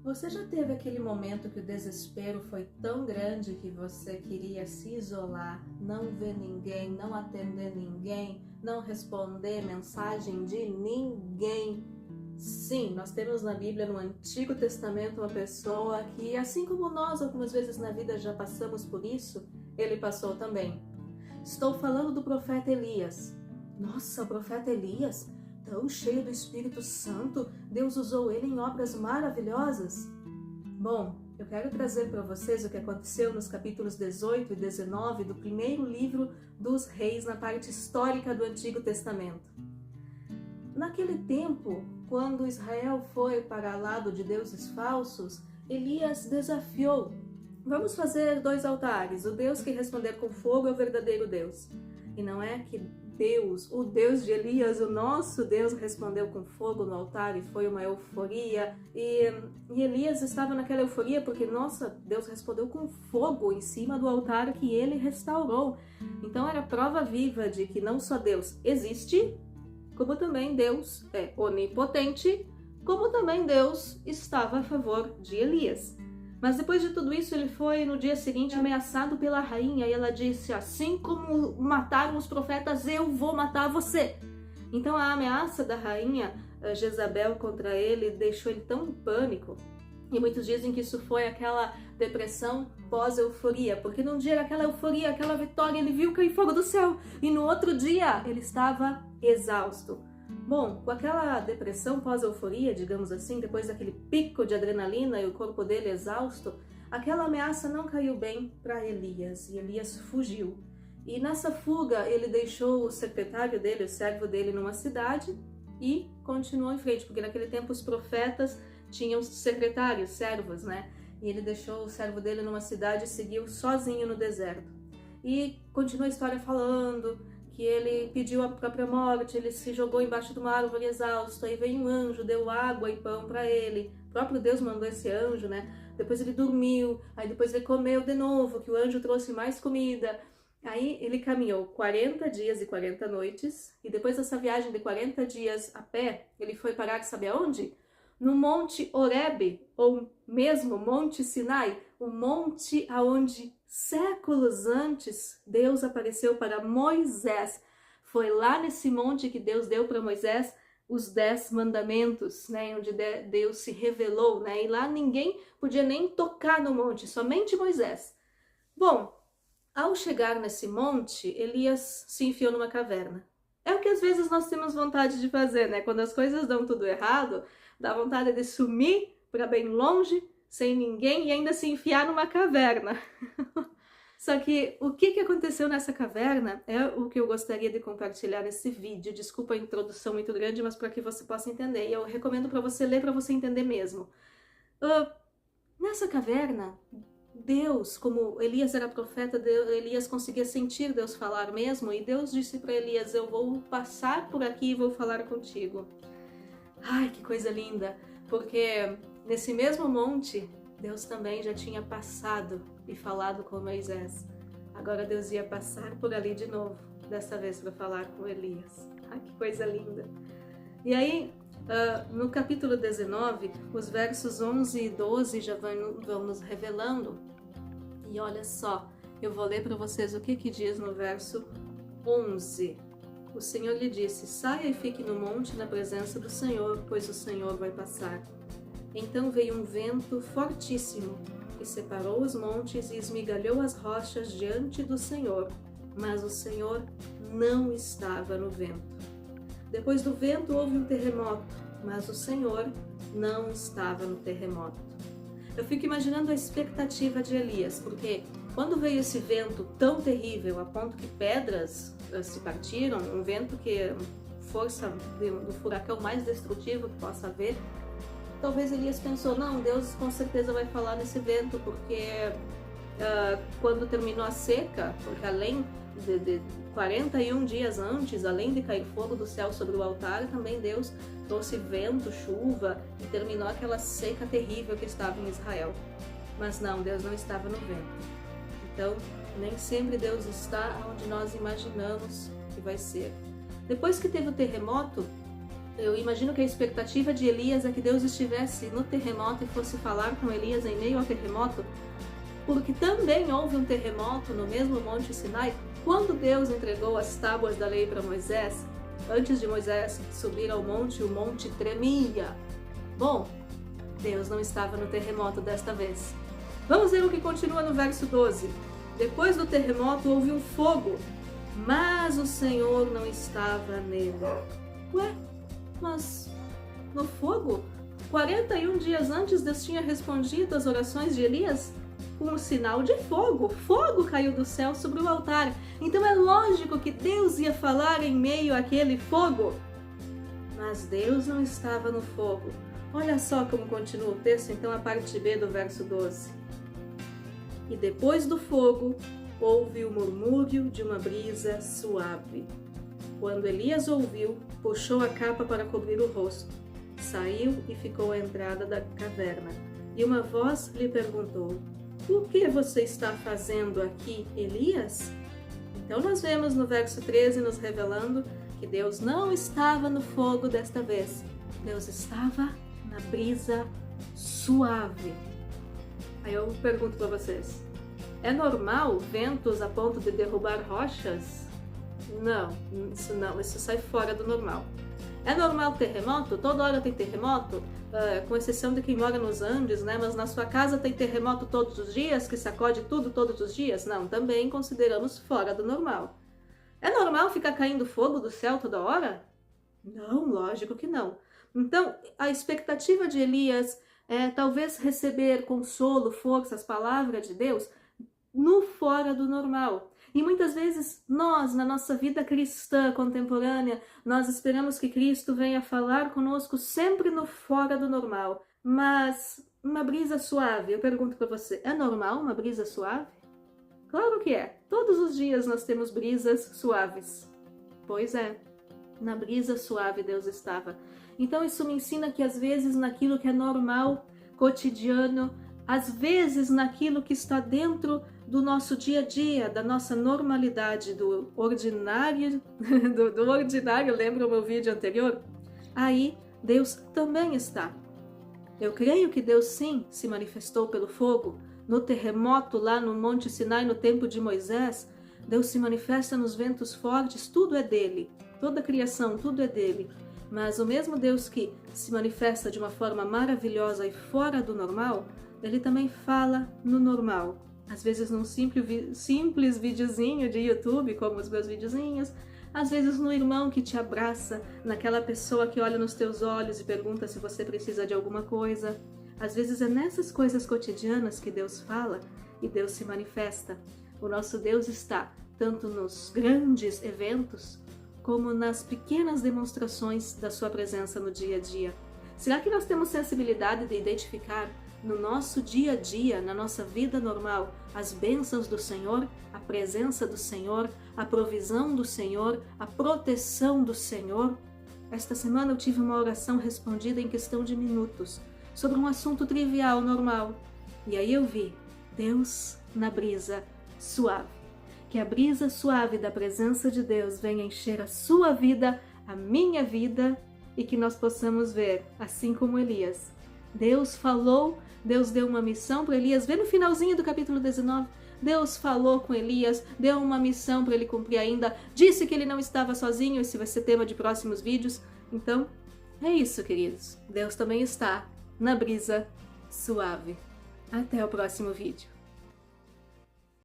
Você já teve aquele momento que o desespero foi tão grande que você queria se isolar, não ver ninguém, não atender ninguém, não responder mensagem de ninguém? Sim, nós temos na Bíblia, no Antigo Testamento, uma pessoa que, assim como nós algumas vezes na vida já passamos por isso, ele passou também. Estou falando do profeta Elias. Nossa, o profeta Elias, tão cheio do Espírito Santo, Deus usou ele em obras maravilhosas. Bom, eu quero trazer para vocês o que aconteceu nos capítulos 18 e 19 do primeiro livro dos Reis, na parte histórica do Antigo Testamento. Naquele tempo, quando Israel foi para o lado de deuses falsos, Elias desafiou: vamos fazer 2 altares, o Deus que responder com fogo é o verdadeiro Deus. E não é que Deus, o Deus de Elias, o nosso Deus, respondeu com fogo no altar e foi uma euforia. E Elias estava naquela euforia porque, nossa, Deus respondeu com fogo em cima do altar que ele restaurou. Então era prova viva de que não só Deus existe, como também Deus é onipotente, como também Deus estava a favor de Elias. Mas depois de tudo isso, ele foi no dia seguinte ameaçado pela rainha e ela disse: assim como mataram os profetas, eu vou matar você. Então a ameaça da rainha Jezabel contra ele deixou ele tão em pânico. E muitos dizem que isso foi aquela depressão pós-euforia, porque num dia aquela euforia, aquela vitória, ele viu cair fogo do céu e no outro dia ele estava exausto. Bom, com aquela depressão pós-euforia, digamos assim, depois daquele pico de adrenalina e o corpo dele exausto, aquela ameaça não caiu bem para Elias e Elias fugiu. E nessa fuga ele deixou o secretário dele, o servo dele, numa cidade e continuou em frente, porque naquele tempo os profetas tinham secretários, servos, né? E ele deixou o servo dele numa cidade e seguiu sozinho no deserto. E continua a história falando que ele pediu a própria morte, ele se jogou embaixo de uma árvore exausto, aí veio um anjo, deu água e pão para ele, o próprio Deus mandou esse anjo, né? Depois ele dormiu, aí depois ele comeu de novo, que o anjo trouxe mais comida. Aí ele caminhou 40 dias e 40 noites, e depois dessa viagem de 40 dias a pé, ele foi parar, sabe aonde? No Monte Horebe, ou mesmo Monte Sinai, o monte aonde séculos antes Deus apareceu para Moisés. Foi lá nesse monte que Deus deu para Moisés os 10 mandamentos, né, onde Deus se revelou, né, e lá ninguém podia nem tocar no monte, somente Moisés. Bom, ao chegar nesse monte, Elias se enfiou numa caverna. É o que às vezes nós temos vontade de fazer, né? Quando as coisas dão tudo errado, dá vontade de sumir para bem longe, sem ninguém e ainda se enfiar numa caverna. Só que o que aconteceu nessa caverna é o que eu gostaria de compartilhar nesse vídeo. Desculpa a introdução muito grande, mas para que você possa entender. E eu recomendo para você ler, para você entender mesmo. Nessa caverna, Deus, como Elias era profeta, Elias conseguia sentir Deus falar mesmo, e Deus disse para Elias: eu vou passar por aqui e vou falar contigo. Ai, que coisa linda, porque nesse mesmo monte, Deus também já tinha passado e falado com Moisés. Agora Deus ia passar por ali de novo, dessa vez para falar com Elias. Ai, que coisa linda. E aí, no capítulo 19, os versos 11 e 12 já vão nos revelando. E olha só, eu vou ler para vocês o que diz no verso 11. O Senhor lhe disse: saia e fique no monte na presença do Senhor, pois o Senhor vai passar. Então veio um vento fortíssimo, que separou os montes e esmigalhou as rochas diante do Senhor, mas o Senhor não estava no vento. Depois do vento houve um terremoto, mas o Senhor não estava no terremoto. Eu fico imaginando a expectativa de Elias, porque quando veio esse vento tão terrível, a ponto que pedras se partiram, um vento que força do furacão mais destrutivo que possa haver, talvez Elias pensou: não, Deus com certeza vai falar nesse vento, porque quando terminou a seca, porque além de 41 dias antes, além de cair fogo do céu sobre o altar, também Deus trouxe vento, chuva e terminou aquela seca terrível que estava em Israel. Mas não, Deus não estava no vento. Então, nem sempre Deus está onde nós imaginamos que vai ser. Depois que teve o terremoto, Eu imagino que a expectativa de Elias é que Deus estivesse no terremoto e fosse falar com Elias em meio ao terremoto, porque também houve um terremoto no mesmo Monte Sinai, quando Deus entregou as tábuas da lei para Moisés. Antes de Moisés subir ao monte, o monte tremia. Bom, Deus não estava no terremoto desta vez. Vamos ver o que continua no verso 12. Depois do terremoto houve um fogo, mas o Senhor não estava nele. Ué, mas no fogo? 41 dias antes Deus tinha respondido às orações de Elias com um sinal de fogo. Fogo caiu do céu sobre o altar. Então é lógico que Deus ia falar em meio àquele fogo. Mas Deus não estava no fogo. Olha só como continua o texto, então, a parte B do verso 12. E depois do fogo, houve o murmúrio de uma brisa suave. Quando Elias ouviu, puxou a capa para cobrir o rosto. Saiu e ficou à entrada da caverna. E uma voz lhe perguntou: o que você está fazendo aqui, Elias? Então nós vemos no verso 13 nos revelando que Deus não estava no fogo desta vez. Deus estava na brisa suave. Aí eu pergunto para vocês: é normal ventos a ponto de derrubar rochas? Não, isso sai fora do normal. É normal terremoto? Toda hora tem terremoto? Com exceção de quem mora nos Andes, né? Mas na sua casa tem terremoto todos os dias, que sacode tudo todos os dias? Não, também consideramos fora do normal. É normal ficar caindo fogo do céu toda hora? Não, lógico que não. Então, a expectativa de Elias é talvez receber consolo, força, as palavras de Deus no fora do normal. E muitas vezes nós, na nossa vida cristã contemporânea, nós esperamos que Cristo venha falar conosco sempre no fora do normal. Mas uma brisa suave, eu pergunto para você, é normal uma brisa suave? Claro que é. Todos os dias nós temos brisas suaves. Pois é, na brisa suave Deus estava. Então isso me ensina que às vezes naquilo que é normal, cotidiano, às vezes naquilo que está dentro do nosso dia a dia, da nossa normalidade, do ordinário, do ordinário, lembra o meu vídeo anterior? Aí Deus também está. Eu creio que Deus sim se manifestou pelo fogo, no terremoto lá no Monte Sinai, no tempo de Moisés. Deus se manifesta nos ventos fortes, tudo é dele, toda a criação, tudo é dele. Mas o mesmo Deus que se manifesta de uma forma maravilhosa e fora do normal, ele também fala no normal. Às vezes num simples videozinho de YouTube, como os meus videozinhos, às vezes no irmão que te abraça, naquela pessoa que olha nos teus olhos e pergunta se você precisa de alguma coisa. Às vezes é nessas coisas cotidianas que Deus fala e Deus se manifesta. O nosso Deus está tanto nos grandes eventos, como nas pequenas demonstrações da sua presença no dia a dia. Será que nós temos sensibilidade de identificar no nosso dia a dia, na nossa vida normal, as bênçãos do Senhor, a presença do Senhor, a provisão do Senhor, a proteção do Senhor? Esta semana eu tive uma oração respondida em questão de minutos, sobre um assunto trivial, normal. E aí eu vi Deus na brisa suave. Que a brisa suave da presença de Deus venha encher a sua vida, a minha vida, e que nós possamos ver, assim como Elias. Deus falou, Deus deu uma missão para Elias. Vê no finalzinho do capítulo 19. Deus falou com Elias, deu uma missão para ele cumprir ainda. Disse que ele não estava sozinho, esse vai ser tema de próximos vídeos. Então, é isso, queridos. Deus também está na brisa suave. Até o próximo vídeo.